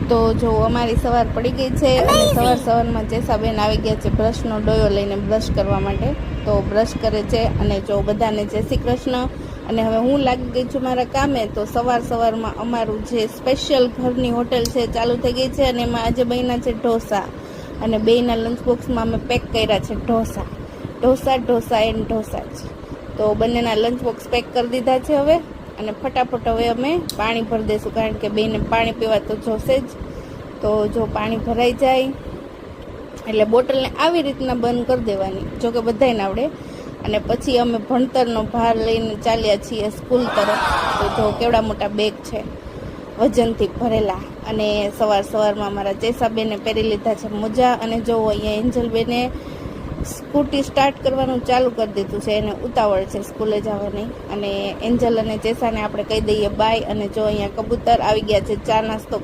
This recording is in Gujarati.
તો જો અમારી સવાર પડી ગઈ છે અને સવારમાં જેસાબેન આવી ગયા છે બ્રશનો ડોયો લઈને બ્રશ કરવા માટે. તો બ્રશ કરે છે અને જો બધાને જય શ્રી કૃષ્ણ. અને હવે હું લાગી ગઈ છું મારા કામે. તો સવારમાં અમારું જે સ્પેશિયલ ઘરની હોટેલ છે ચાલુ થઈ ગઈ છે અને એમાં આજે બન્યા છે ઢોસા. અને બેયના લંચ બોક્સમાં અમે પેક કર્યા છે ઢોસા એન્ડ ઢોસા જ. તો બંનેના લંચ બોક્સ પેક કરી દીધા છે હવે. અને ફટાફટ હવે અમે પાણી ભરી દઈશું, કારણ કે બેને પાણી પીવા તો જોશે જ. તો જો પાણી ભરાઈ જાય એટલે બોટલને આવી રીતના બંધ કરી દેવાની, જો કે બધાને આવડે. અને પછી અમે ભણતરનો ભાર લઈને ચાલ્યા છીએ સ્કૂલ તરફ. તો જો કેવડા મોટા બેગ છે વજનથી ભરેલા. અને સવારમાં મારા જેસાબેને પહેરી લીધા છે મોજા. અને જો અહીંયા એન્જલબેને સ્કૂટી સ્ટાર્ટ કરવાનું ચાલુ કરી દીધું છે, એને ઉતાવળ છે સ્કૂલે જવાની. અને એન્જલ અને જેસાને આપણે કહી દઈએ બાય. અને જો અહીંયા કબૂતર આવી ગયા છે ચા નાસ્તો